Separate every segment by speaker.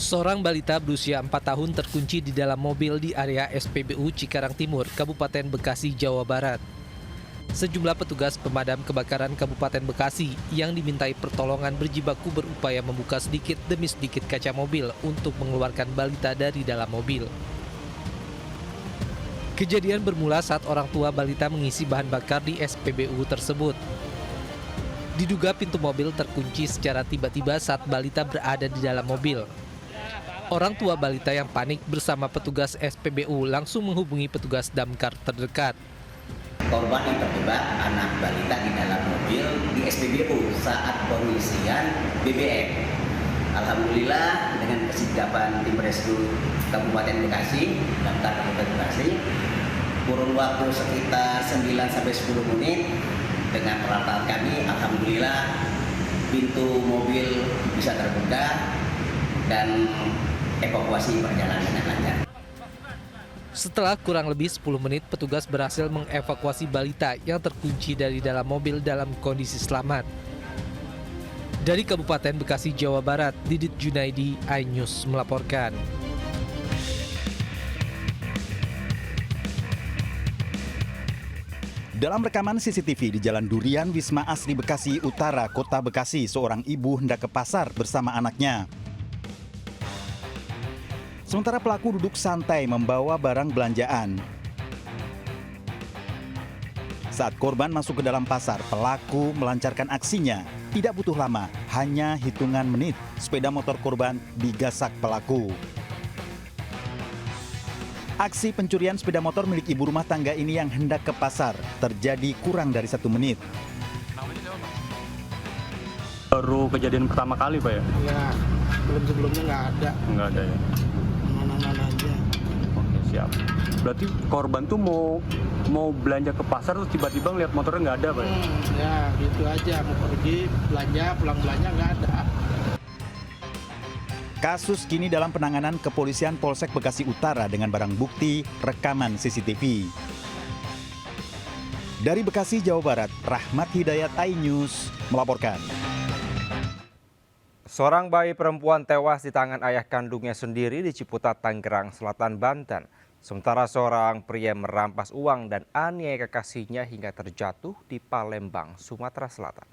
Speaker 1: Seorang balita berusia 4 tahun terkunci di dalam mobil di area SPBU Cikarang Timur, Kabupaten Bekasi, Jawa Barat. Sejumlah petugas pemadam kebakaran Kabupaten Bekasi yang dimintai pertolongan berjibaku berupaya membuka sedikit demi sedikit kaca mobil untuk mengeluarkan balita dari dalam mobil. Kejadian bermula saat orang tua balita mengisi bahan bakar di SPBU tersebut. Diduga pintu mobil terkunci secara tiba-tiba saat balita berada di dalam mobil. Orang tua balita yang panik bersama petugas SPBU langsung menghubungi petugas damkar terdekat.
Speaker 2: Korban yang terjebak anak balita di dalam mobil di SPBU saat pengisian BBM. Alhamdulillah dengan kesigapan tim rescue Kabupaten Bekasi, damkar Kabupaten Bekasi, kurun waktu sekitar 9-10 menit dengan peralatan kami, alhamdulillah pintu mobil bisa terbuka dan evakuasi berjalan dengan lancar.
Speaker 1: Setelah kurang lebih 10 menit, petugas berhasil mengevakuasi balita yang terkunci dari dalam mobil dalam kondisi selamat. Dari Kabupaten Bekasi, Jawa Barat, Didit Junaidi, iNews melaporkan.
Speaker 3: Dalam rekaman CCTV di Jalan Durian, Wisma Asri Bekasi Utara, Kota Bekasi, seorang ibu hendak ke pasar bersama anaknya. Sementara pelaku duduk santai membawa barang belanjaan. Saat korban masuk ke dalam pasar, pelaku melancarkan aksinya. Tidak butuh lama, hanya hitungan menit, sepeda motor korban digasak pelaku. Aksi pencurian sepeda motor milik ibu rumah tangga ini yang hendak ke pasar terjadi kurang dari 1 menit.
Speaker 4: Baru kejadian pertama kali, Pak ya?
Speaker 5: Ya, sebelum-sebelumnya nggak ada.
Speaker 4: Nggak ada ya?
Speaker 5: Mana-mana aja.
Speaker 4: Oke, siap. Berarti korban tuh mau belanja ke pasar terus tiba-tiba ngeliat motornya nggak ada, Pak ya?
Speaker 5: Ya, gitu aja. Mau pergi belanja, pulang belanja nggak ada.
Speaker 3: Kasus kini dalam penanganan kepolisian Polsek Bekasi Utara dengan barang bukti rekaman CCTV. Dari Bekasi, Jawa Barat, Rahmat Hidayat, iNews melaporkan.
Speaker 6: Seorang bayi perempuan tewas di tangan ayah kandungnya sendiri di Ciputat, Tangerang Selatan, Banten. Sementara seorang pria merampas uang dan aniaya kekasihnya hingga terjatuh di Palembang, Sumatera Selatan.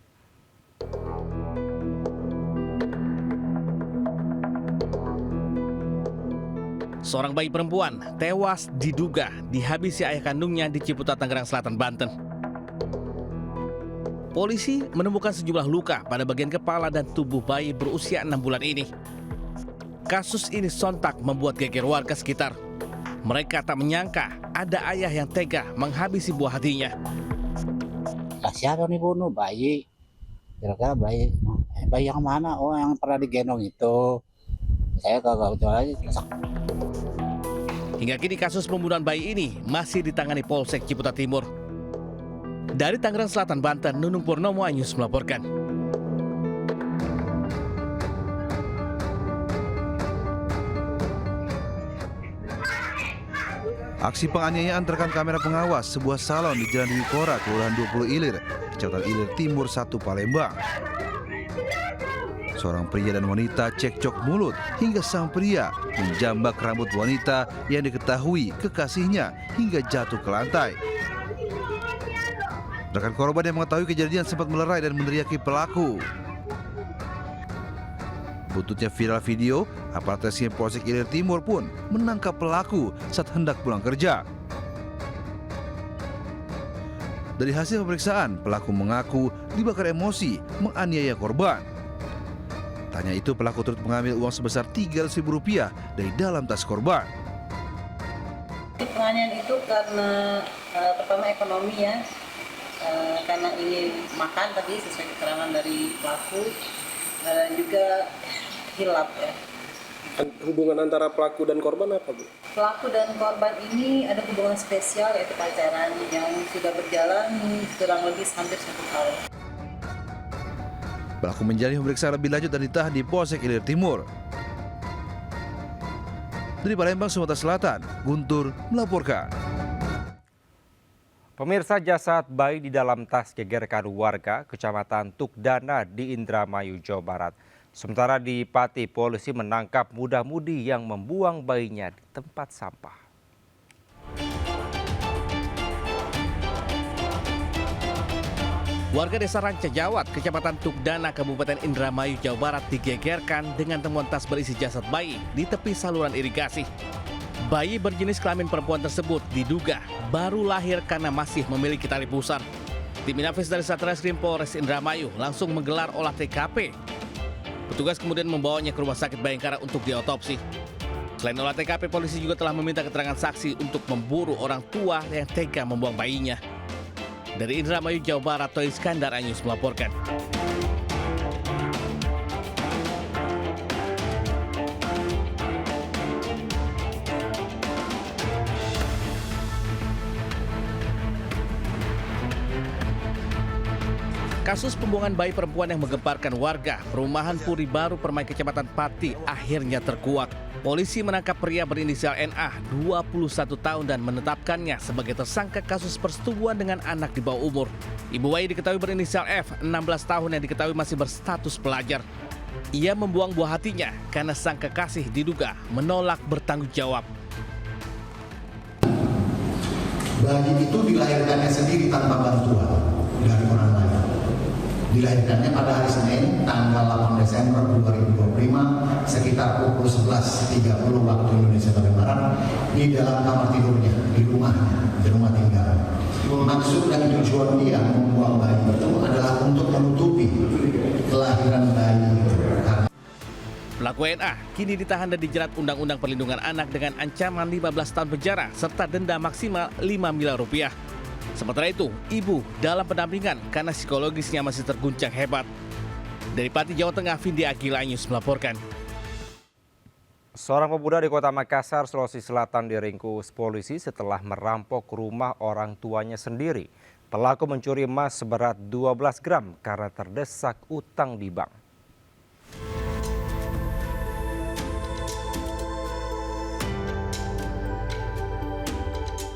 Speaker 7: Seorang bayi perempuan tewas diduga dihabisi ayah kandungnya di Ciputat, Tangerang Selatan, Banten. Polisi menemukan sejumlah luka pada bagian kepala dan tubuh bayi berusia 6 bulan ini. Kasus ini sontak membuat geger warga sekitar. Mereka tak menyangka ada ayah yang tega menghabisi buah hatinya.
Speaker 8: Siapa nih bunuh bayi? Kira-kira bayi yang mana? Oh, yang pernah digendong itu. Saya kagak tahu aja.
Speaker 7: Hingga kini kasus pembunuhan bayi ini masih ditangani Polsek Ciputat Timur. Dari Tangerang Selatan, Banten, Nunung Purnomo, iNews melaporkan.
Speaker 9: Aksi penganiayaan terekam kamera pengawas sebuah salon di Jalan Dwi Kora, Kelurahan 20 Ilir, Kecamatan Ilir Timur 1, Palembang. Seorang pria dan wanita cekcok mulut hingga sang pria menjambak rambut wanita yang diketahui kekasihnya hingga jatuh ke lantai. Rekan korban yang mengetahui kejadian sempat melerai dan meneriaki pelaku. Buntutnya viral video, aparat reskrim Polsek Ilir Timur pun menangkap pelaku saat hendak pulang kerja. Dari hasil pemeriksaan, pelaku mengaku dibakar emosi menganiaya korban. Tanya itu, pelaku turut mengambil uang sebesar Rp300.000 dari dalam tas korban.
Speaker 10: Penganiayaan itu karena pertama ekonomi ya, karena ingin makan tadi sesuai keterangan dari pelaku, dan juga hilap ya.
Speaker 11: Hubungan antara pelaku dan korban apa, Bu?
Speaker 10: Pelaku dan korban ini ada hubungan spesial, yaitu pacaran yang sudah berjalan kurang lebih hampir 1 tahun.
Speaker 9: Pelaku menjalani pemeriksaan lebih lanjut dan ditahan di Polsek Ilir Timur. Dari Palembang, Sumatera Selatan, Guntur melaporkan.
Speaker 6: Pemirsa, jasad bayi di dalam tas gegerkan warga Kecamatan Tukdana di Indramayu, Jawa Barat. Sementara di Pati, polisi menangkap muda-mudi yang membuang bayinya di tempat sampah.
Speaker 7: Warga desa Rancajawat, Kecamatan Tukdana, Kabupaten Indramayu, Jawa Barat digegerkan dengan temuan tas berisi jasad bayi di tepi saluran irigasi. Bayi berjenis kelamin perempuan tersebut diduga baru lahir karena masih memiliki tali pusar. Tim Inafis dari Satreskrim Polres Indramayu langsung menggelar olah TKP. Petugas kemudian membawanya ke Rumah Sakit Bayangkara untuk diotopsi. Selain olah TKP, polisi juga telah meminta keterangan saksi untuk memburu orang tua yang tega membuang bayinya. Dari Indramayu, Jawa Barat, Toy Iskandar Anyus melaporkan. Kasus pembuangan bayi perempuan yang menggemparkan warga perumahan Puri Baru Permai Kecamatan Pati akhirnya terkuak. Polisi menangkap pria berinisial NA, 21 tahun dan menetapkannya sebagai tersangka kasus persetubuhan dengan anak di bawah umur. Ibu bayi diketahui berinisial F, 16 tahun yang diketahui masih berstatus pelajar. Ia membuang buah hatinya karena sang kekasih diduga menolak bertanggung jawab.
Speaker 12: Bayi itu dilahirkannya sendiri tanpa bantuan dari orang lain. Dilahirkannya pada hari Senin, tanggal 8 Desember 2025, sekitar pukul 11.30 waktu Indonesia bagian Barat, di dalam kamar tidurnya, di rumahnya, di rumah tinggal. Maksud dan tujuan dia membuang bayi itu adalah untuk menutupi kelahiran bayi.
Speaker 7: Pelaku NA kini ditahan dan dijerat Undang-Undang Perlindungan Anak dengan ancaman 15 tahun penjara serta denda maksimal 5 miliar rupiah. Sementara itu, ibu dalam pendampingan karena psikologisnya masih terguncang hebat. Dari Pati, Jawa Tengah, Vindi Akila Anyus melaporkan.
Speaker 6: Seorang pemuda di Kota Makassar, Sulawesi Selatan diringkus polisi setelah merampok rumah orang tuanya sendiri. Pelaku mencuri emas seberat 12 gram karena terdesak utang di bank.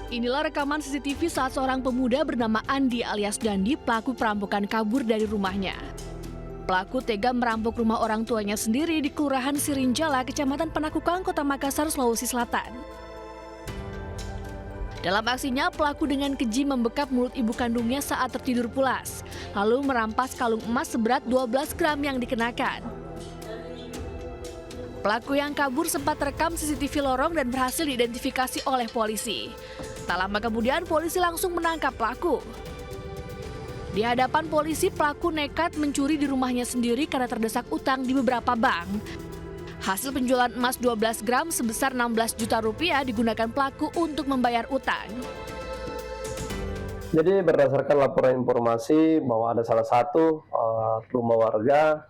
Speaker 13: Inilah rekaman CCTV saat seorang pemuda bernama Andi alias Dandi, pelaku perampokan, kabur dari rumahnya. Pelaku tega merampok rumah orang tuanya sendiri di Kelurahan Sirinjala, Kecamatan Panakukang, Kota Makassar, Sulawesi Selatan. Dalam aksinya, pelaku dengan keji membekap mulut ibu kandungnya saat tertidur pulas, lalu merampas kalung emas seberat 12 gram yang dikenakan. Pelaku yang kabur sempat terekam CCTV lorong dan berhasil diidentifikasi oleh polisi. Tak lama kemudian, polisi langsung menangkap pelaku. Di hadapan polisi, pelaku nekat mencuri di rumahnya sendiri karena terdesak utang di beberapa bank. Hasil penjualan emas 12 gram sebesar 16 juta rupiah digunakan pelaku untuk membayar utang.
Speaker 11: Jadi berdasarkan laporan informasi bahwa ada salah satu rumah warga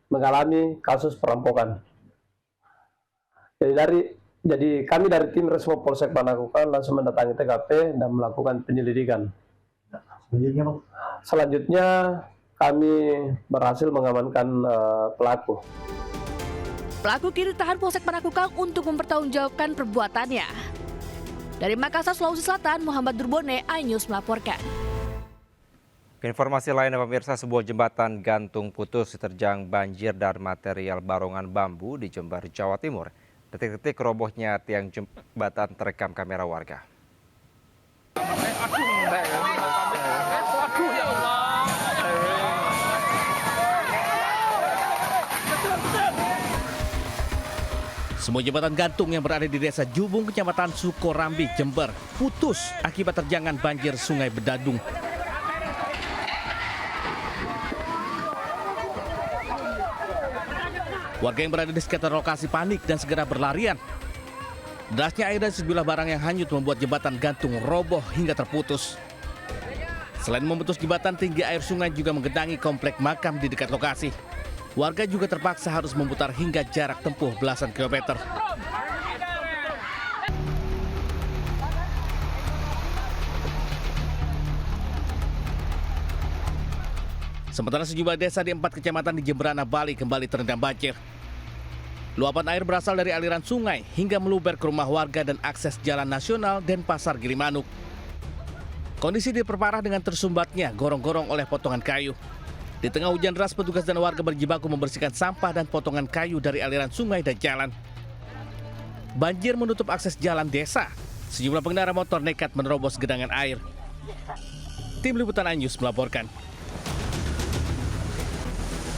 Speaker 11: mengalami kasus perampokan. Jadi kami dari tim Resmo Polsek Panakukang langsung mendatangi TKP dan melakukan penyelidikan. Selanjutnya kami berhasil mengamankan pelaku.
Speaker 13: Pelaku kini ditahan Polsek Panakukang untuk mempertanggungjawabkan perbuatannya. Dari Makassar, Sulawesi Selatan, Muhammad Durbone, iNews melaporkan.
Speaker 6: Informasi lainnya pemirsa, sebuah jembatan gantung putus diterjang banjir dan material barongan bambu di Jember, Jawa Timur. Detik-detik robohnya tiang jembatan terekam kamera warga.
Speaker 7: Semua jembatan gantung yang berada di Desa Jubung, Kecamatan Sukorambi, Jember, putus akibat terjangan banjir Sungai Bedadung. Warga yang berada di sekitar lokasi panik dan segera berlarian. Derasnya air dan sejumlah barang yang hanyut membuat jembatan gantung roboh hingga terputus. Selain memutus jembatan, tinggi air sungai juga menggenangi komplek makam di dekat lokasi. Warga juga terpaksa harus memutar hingga jarak tempuh belasan kilometer. Sementara sejumlah desa di 4 kecamatan di Jemberana, Bali kembali terendam banjir. Luapan air berasal dari aliran sungai hingga meluber ke rumah warga dan akses jalan nasional Denpasar Gilimanuk. Kondisi diperparah dengan tersumbatnya gorong-gorong oleh potongan kayu. Di tengah hujan deras, petugas dan warga berjibaku membersihkan sampah dan potongan kayu dari aliran sungai dan jalan. Banjir menutup akses jalan desa. Sejumlah pengendara motor nekat menerobos genangan air. Tim Liputan Anyus melaporkan.